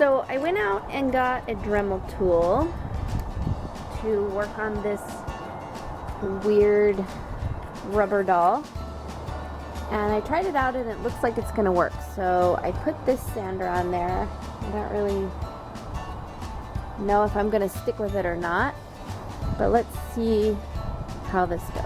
So I went out and got a Dremel tool to work on this weird rubber doll. And I tried it out and it looks like it's gonna work. So I put this sander on there. I don't really know if I'm gonna stick with it or not, but let's see how this goes.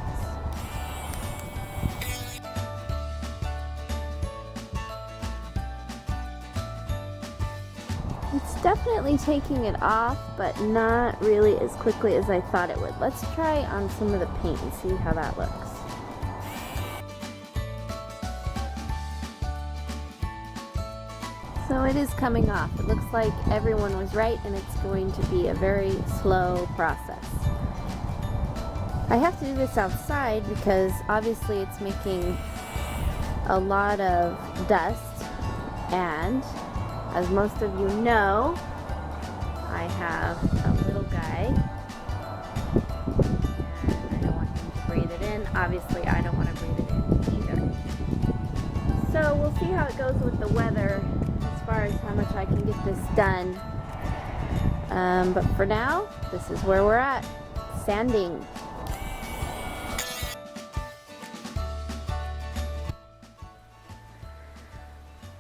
It's definitely taking it off, but not really as quickly as I thought it would. Let's try on some of the paint and see how that looks. So it is coming off. It looks like everyone was right and it's going to be a very slow process. I have to do this outside because obviously it's making a lot of dust, and as most of you know, I have a little guy and I don't want him to breathe it in. Obviously I don't want to breathe it in either. So we'll see how it goes with the weather as far as how much I can get this done. But for now, this is where we're at, sanding.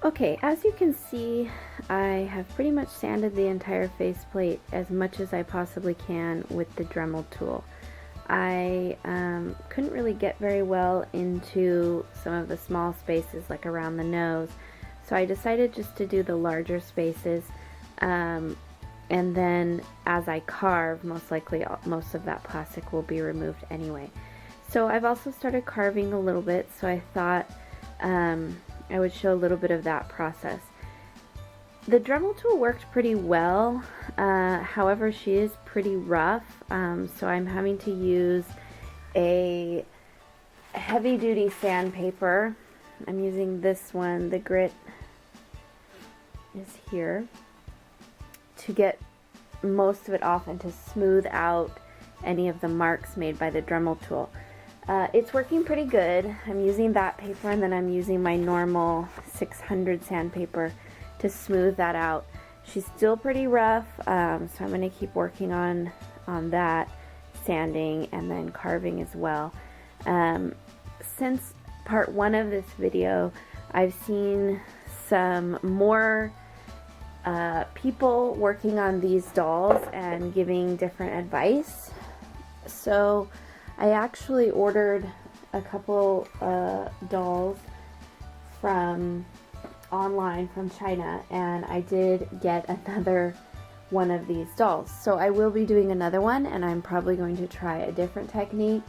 Okay, as you can see, I have pretty much sanded the entire faceplate as much as I possibly can with the Dremel tool. I couldn't really get very well into some of the small spaces like around the nose, so I decided just to do the larger spaces, and then as I carve, most likely most of that plastic will be removed anyway. So I've also started carving a little bit, so I thought I would show a little bit of that process. The Dremel tool worked pretty well, however she is pretty rough, so I'm having to use a heavy-duty sandpaper. I'm using this one, the grit is here, to get most of it off and to smooth out any of the marks made by the Dremel tool. It's working pretty good. I'm using that paper and then I'm using my normal 600 sandpaper to smooth that out. She's still pretty rough, so I'm going to keep working on that, sanding and then carving as well. Since part 1 of this video, I've seen some more people working on these dolls and giving different advice. So I actually ordered a couple dolls from online from China, and I did get another one of these dolls. So I will be doing another one, and I'm probably going to try a different technique,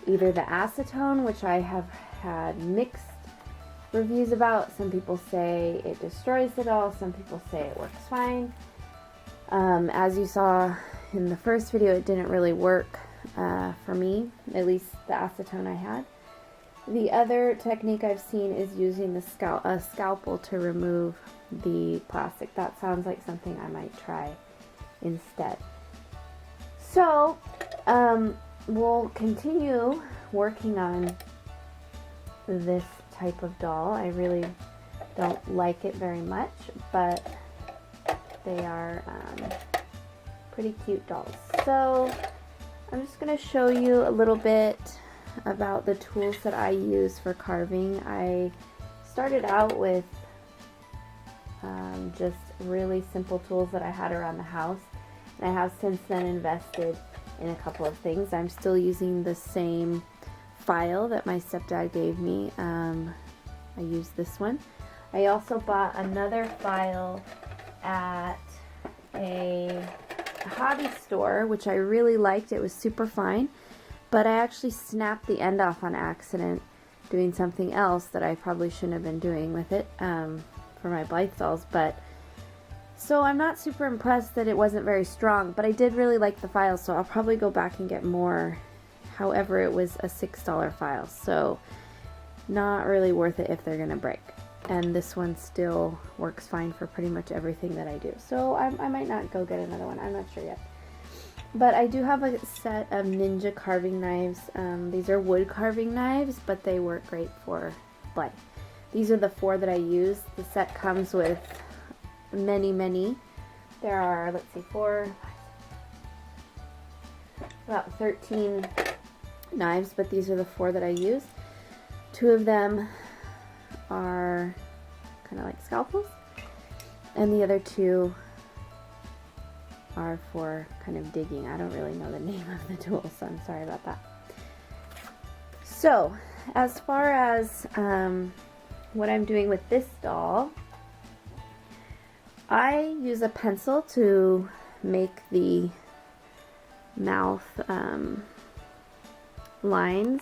either the acetone, which I have had mixed reviews about. Some people say it destroys the doll, some people say it works fine. As you saw in the first video, it didn't really work for me, at least the acetone I had. The other technique I've seen is using a scalpel to remove the plastic. That sounds like something I might try instead. So we'll continue working on this type of doll. I really don't like it very much, but they are pretty cute dolls. So I'm just going to show you a little bit about the tools that I use for carving. I started out with just really simple tools that I had around the house, and I have since then invested in a couple of things. I'm still using the same file that my stepdad gave me. I used this one. I also bought another file at a hobby store, which I really liked. It was super fine, but I actually snapped the end off on accident doing something else that I probably shouldn't have been doing with it for my Blythe dolls. But so I'm not super impressed that it wasn't very strong, but I did really like the file, so I'll probably go back and get more. However, it was a $6 file, so not really worth it if they're gonna break. And this one still works fine for pretty much everything that I do. So I might not go get another one. I'm not sure yet. But I do have a set of Ninja carving knives. These are wood carving knives, but they work great for Blythe. These are the 4 that I use. The set comes with many. There are, let's see, about 13 knives, but these are the 4 that I use. 2 of them are kind of like scalpels, and the other 2 are for kind of digging. I don't really know the name of the tool, so I'm sorry about that. So, as far as what I'm doing with this doll, I use a pencil to make the mouth lines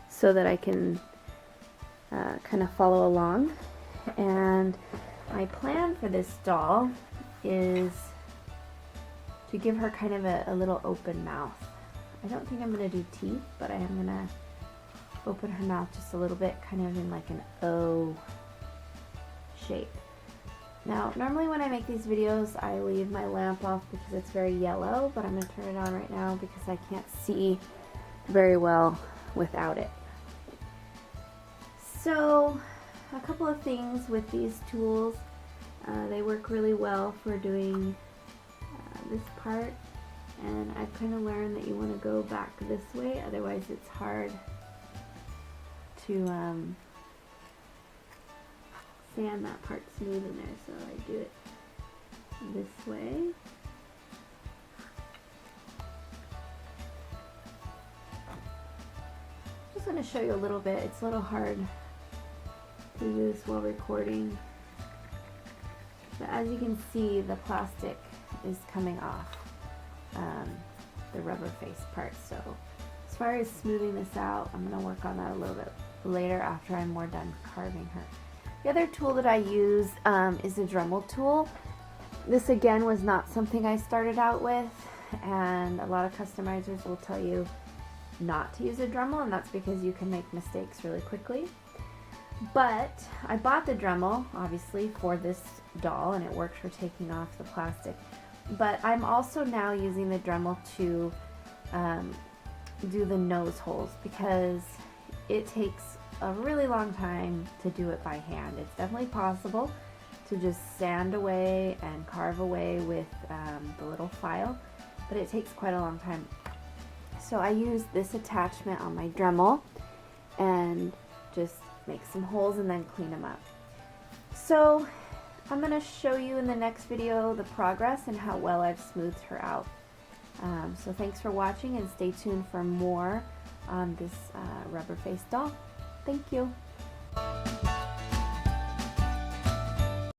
so that I can kind of follow along. And my plan for this doll is to give her kind of a little open mouth. I don't think I'm going to do teeth, but I am going to open her mouth just a little bit, kind of in like an O shape. Now, normally when I make these videos, I leave my lamp off because it's very yellow, but I'm going to turn it on right now because I can't see very well without it. So, a couple of things with these tools. They work really well for doing this part, and I've kind of learned that you want to go back this way, otherwise it's hard to sand that part smooth in there, so I do it this way. Just going to show you a little bit. It's a little hard to use while recording, but as you can see, the plastic is coming off the rubber face part. So as far as smoothing this out, I'm going to work on that a little bit later after I'm more done carving her. The other tool that I use is a Dremel tool. This again was not something I started out with, and a lot of customizers will tell you not to use a Dremel, and that's because you can make mistakes really quickly. But I bought the Dremel obviously for this doll, and it works for taking off the plastic. But I'm also now using the Dremel to do the nose holes because it takes a really long time to do it by hand. It's definitely possible to just sand away and carve away with the little file, but it takes quite a long time. So I use this attachment on my Dremel and just make some holes and then clean them up. So I'm going to show you in the next video the progress and how well I've smoothed her out. So thanks for watching, and stay tuned for more on this rubber face doll. Thank you.